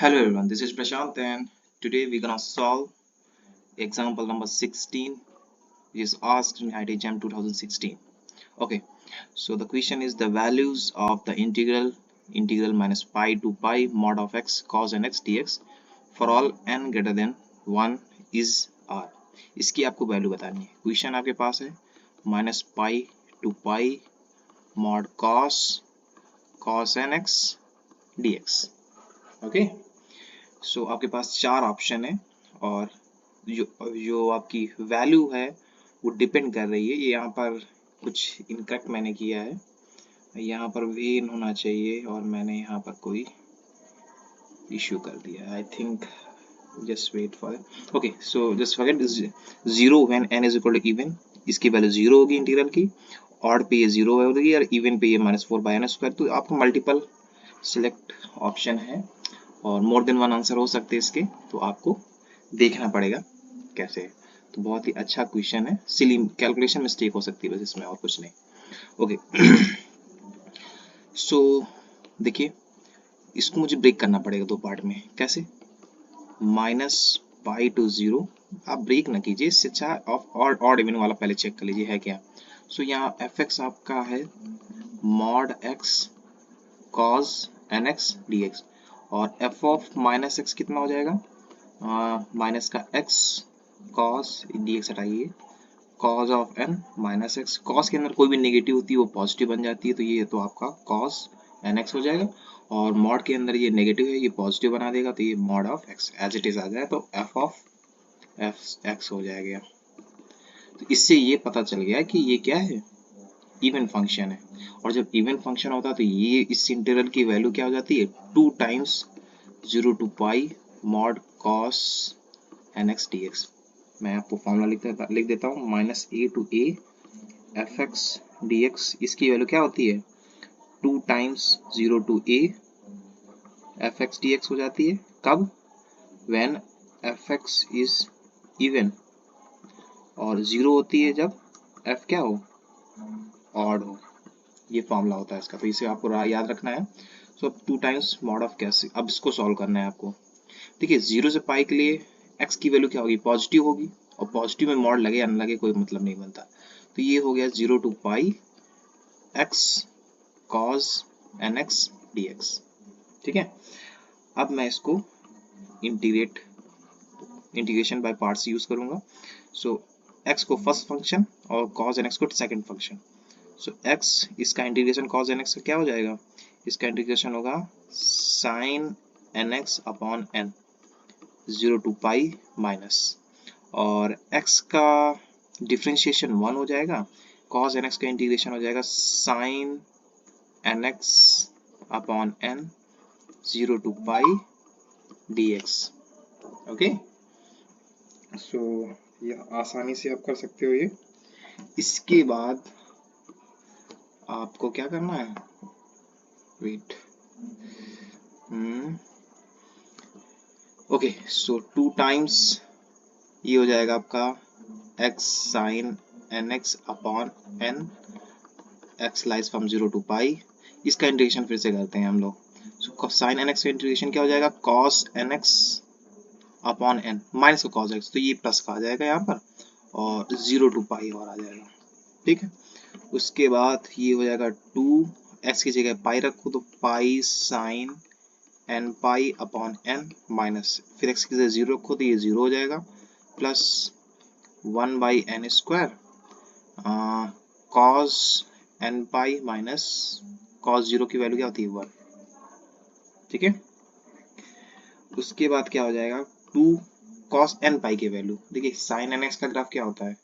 Hello everyone, this is Prashant and today we're gonna solve example number 16 which is asked in IIT JAM 2016. Okay, so the question is the values of the integral minus pi to pi mod of x cos nx dx for all n greater than 1 is r. इसकी आपको value बतानी है। Question आपके पास है minus pi to pi mod cos nx dx। Okay, so आपके पास चार ऑप्शन है और जो जो आपकी वैल्यू है वो डिपेंड कर रही है। ये यहाँ पर कुछ इनकरेक्ट मैंने किया है, यहाँ पर वेन होना चाहिए और मैंने यहाँ पर कोई इश्यू कर दिया। I think just wait for it. Okay, so just forget zero when n is equal to even, इसकी वैल्यू जीरो होगी इंटीग्रल की। ऑड पे ये जीरो होगी और इवन पे ये -4/n²। तो आपको मल्टीपल सिलेक्ट ऑप्शन है और मोर देन वन आंसर हो सकते हैं इसके, तो आपको देखना पड़ेगा कैसे। तो बहुत ही अच्छा क्वेश्चन है, सिली कैलकुलेशन मिस्टेक हो सकती है बस इसमें, और कुछ नहीं। ओके, सो देखिए इसको मुझे ब्रेक करना पड़ेगा दो पार्ट में। कैसे? माइनस पाई टू जीरो, आप ब्रेक ना कीजिए, इससे अच्छा ऑड इवन वाला पहले चेक कर लीजिए है क्या। सो यहाँ एफ एक्स आपका है mod x cos n x d x और एफ ऑफ माइनस एक्स कितना हो जाएगा, माइनस का एक्स कॉस डी एक्स हटाइए, cos of n minus x. Cos के अंदर कोई भी नेगेटिव होती है वो पॉजिटिव बन जाती है, तो ये तो आपका कॉस एन एक्स हो जाएगा। और मॉड के अंदर ये नेगेटिव है, ये पॉजिटिव बना देगा, तो ये mod of x as it is आ जाए, तो एफ ऑफ एफ एक्स हो जाएगा। तो इससे ये पता चल गया कि ये क्या है, इवन फंक्शन है। और जब इवन फंक्शन होता है तो ये इस इंटीग्रल की वैल्यू क्या हो जाती है, 2 times 0 to pi mod cos n x d x. मैं आपको फॉर्मूला लिख देता हूँ, minus a to a f x d x, इसकी वैल्यू क्या होती है 2 times 0 to a f x d x हो जाती है। कब? When f x is even, और 0 होती है जब एफ क्या हो, ऑड हो। ये फॉर्मूला होता है इसका, तो इसे आपको याद रखना है। सो अब 2 टाइम्स मॉड ऑफ कैसे, अब इसको सॉल्व करना है आपको। देखिए 0 से पाई के लिए x की वैल्यू क्या होगी, पॉजिटिव होगी, और पॉजिटिव में मॉड लगे या न लगे कोई मतलब नहीं बनता। तो ये हो गया 0 to pi x cos nx dx। ठीक है, अब मैं इसको इंटीग्रेशन बाय पार्ट्स यूज करूंगा। सो x को फर्स्ट फंक्शन और cos nx को सेकंड फंक्शन। सो x, इसका इंटीग्रेशन cos nx का क्या हो जाएगा, इसका इंटीग्रेशन होगा sin nx upon n 0 to pi minus, और x का डिफरेंशिएशन 1 हो जाएगा, cos nx का इंटीग्रेशन हो जाएगा sin nx upon n 0 to pi dx। Okay, so ये आसानी से आप कर सकते हो ये। इसके बाद आपको क्या करना है, वेट, ओके, सो 2 टाइम्स ये हो जाएगा आपका x sin nx upon n, x lies from 0 to पाई। इसका इंटीग्रेशन फिर से करते हैं हम लोग। सो sin nx का इंटीग्रेशन क्या हो जाएगा, cos nx upon n, minus का cos x, तो ये प्लस का आ जाएगा यहाँ पर, और 0 to पाई और आ जाएगा। ठीक है, उसके बाद ये हो जाएगा 2, x की जगह पाई रखो तो pi sine n pi upon n minus, फिर x की जगह 0 रखो तो ये 0 हो जाएगा, plus 1/n² cos n pi minus cos 0 की वैल्यू क्या होती है 1। ठीक है, उसके बाद क्या हो जाएगा 2 cos n पाई की वैल्यू। देखिए sin nx का ग्राफ क्या होता है,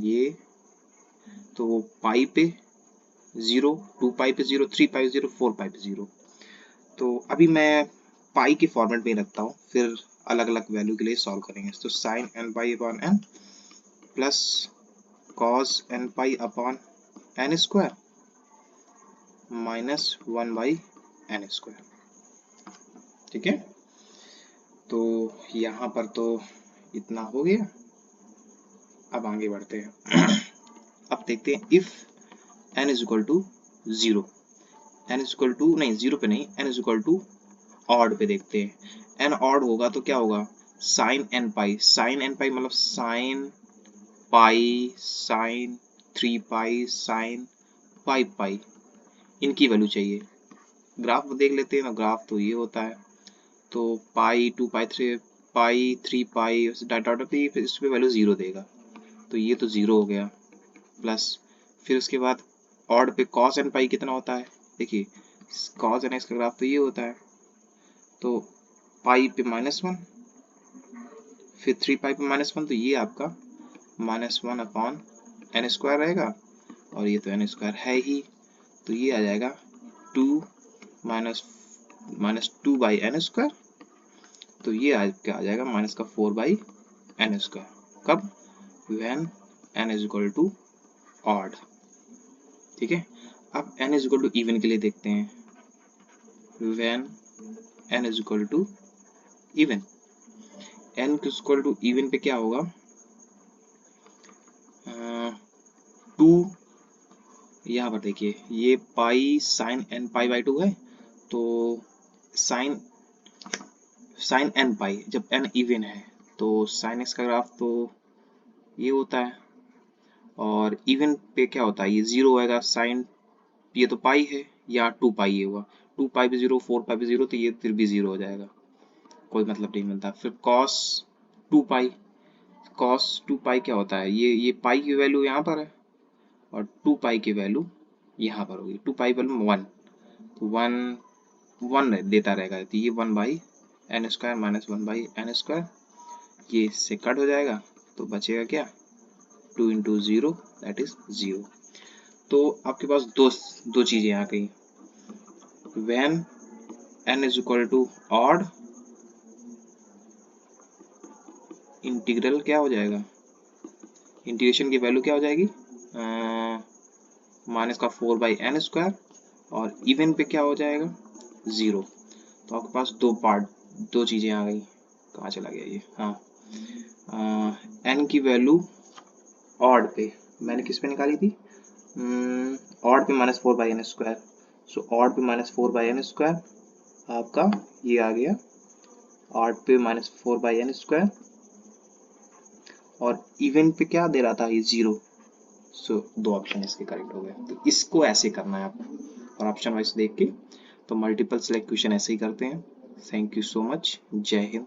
ये तो पाई पे 0, 2 पाई पे 0, 3 पाई पे 0, 4 पाई पे 0। तो अभी मैं पाई के फॉर्मेट में रखता हूँ, फिर अलग अलग वैल्यू के लिए सॉल्व करेंगे। तो sin n pi upon n plus cos n pi upon n² minus 1/n²। ठीक है, तो यहाँ पर तो इतना हो गया। अब आगे बढ़ते हैं। अब देखते हैं if n is equal to 0, n is equal to नहीं 0 पे नहीं, n is equal to odd पे देखते हैं। एन ऑड होगा तो क्या होगा, sine n pi, sine n pi मतलब sine pi, sine 3 pi, sine 5 pi, इनकी वैल्यू चाहिए। ग्राफ देख लेते हैं ना, ग्राफ तो ये होता है, तो पाई 2 पाई 3 पाई 3 पाई डाटा पे इस पे वैल्यू 0 देगा, तो ये तो 0 हो गया। प्लस फिर उसके बाद ऑड पे कॉस एन पाई कितना होता है, देखिए कॉस एन एक्स का ग्राफ तो ये होता है, तो पाई पे -1, फिर 3 पाई पे -1, तो ये आपका -1 अपॉन एन स्क्वायर रहेगा, और ये तो एन स्क्वायर है ही, तो ये आ जाएगा 2 माइनस 2 बाई एन स्क्वायर, तो ये क्या आ जाएगा माइनस का 4 बाई एन स्क्वायर। कब, when n is equal to odd. ठीक है, अब n is equal to even के लिए देखते हैं, when n is equal to even, n is equal to even पे क्या होगा, 2, यहाँ पर देखिए ये pi sine n pi by 2 है, तो साइन एन पाई, जब n इवन है तो साइन एक्स का ग्राफ तो ये होता है, और इवन पे क्या होता है, ये 0 आएगा, साइन ये तो पाई है, या 2 पाई ये हुआ, 2 पाई भी 0, 4 पाई भी 0, तो ये फिर भी 0 हो जाएगा, कोई मतलब नहीं बनता। फिर cos 2 पाई क्या होता है, ये पाई की वैल्यू यहाँ पर है, और 2 पाई की वैल्यू यहाँ पर होगी, 2 पाई वैल्यू 1, तो 1 देता रहेगा, तो ये 1 by n square minus 1 by n square, ये इससे कट हो जाएगा, तो बचेगा क्या, 2 इंटू 0 दैट इज 0। तो आपके पास दो चीजें आ गई, when n is equal to odd, integral क्या हो जाएगा, इंटीग्रेशन की वैल्यू क्या हो जाएगी, माइनस का 4 बाई एन स्क्वायर, और इवन पे क्या हो जाएगा 0। तो आपके पास दो चीजें आ गई, कहाँ चला गया ये, हाँ, n की वैल्यू ऑड पे मैंने किस पे निकाली थी, ऑड पे -4 by n square, so odd पे -4 बाई एन स्क्वायर आपका ये आ गया, ऑड पे -4 बाई एन स्क्वायर, और इवन पे क्या दे रहा था ये 0, सो दो ऑप्शन इसके करेक्ट हो गए। तो इसको ऐसे करना है आपको, और ऑप्शन वाइज देख के तो मल्टीपल सिलेक्ट क्वेश्चन ऐसे ही करते हैं। थैंक यू सो मच, जय हिंद।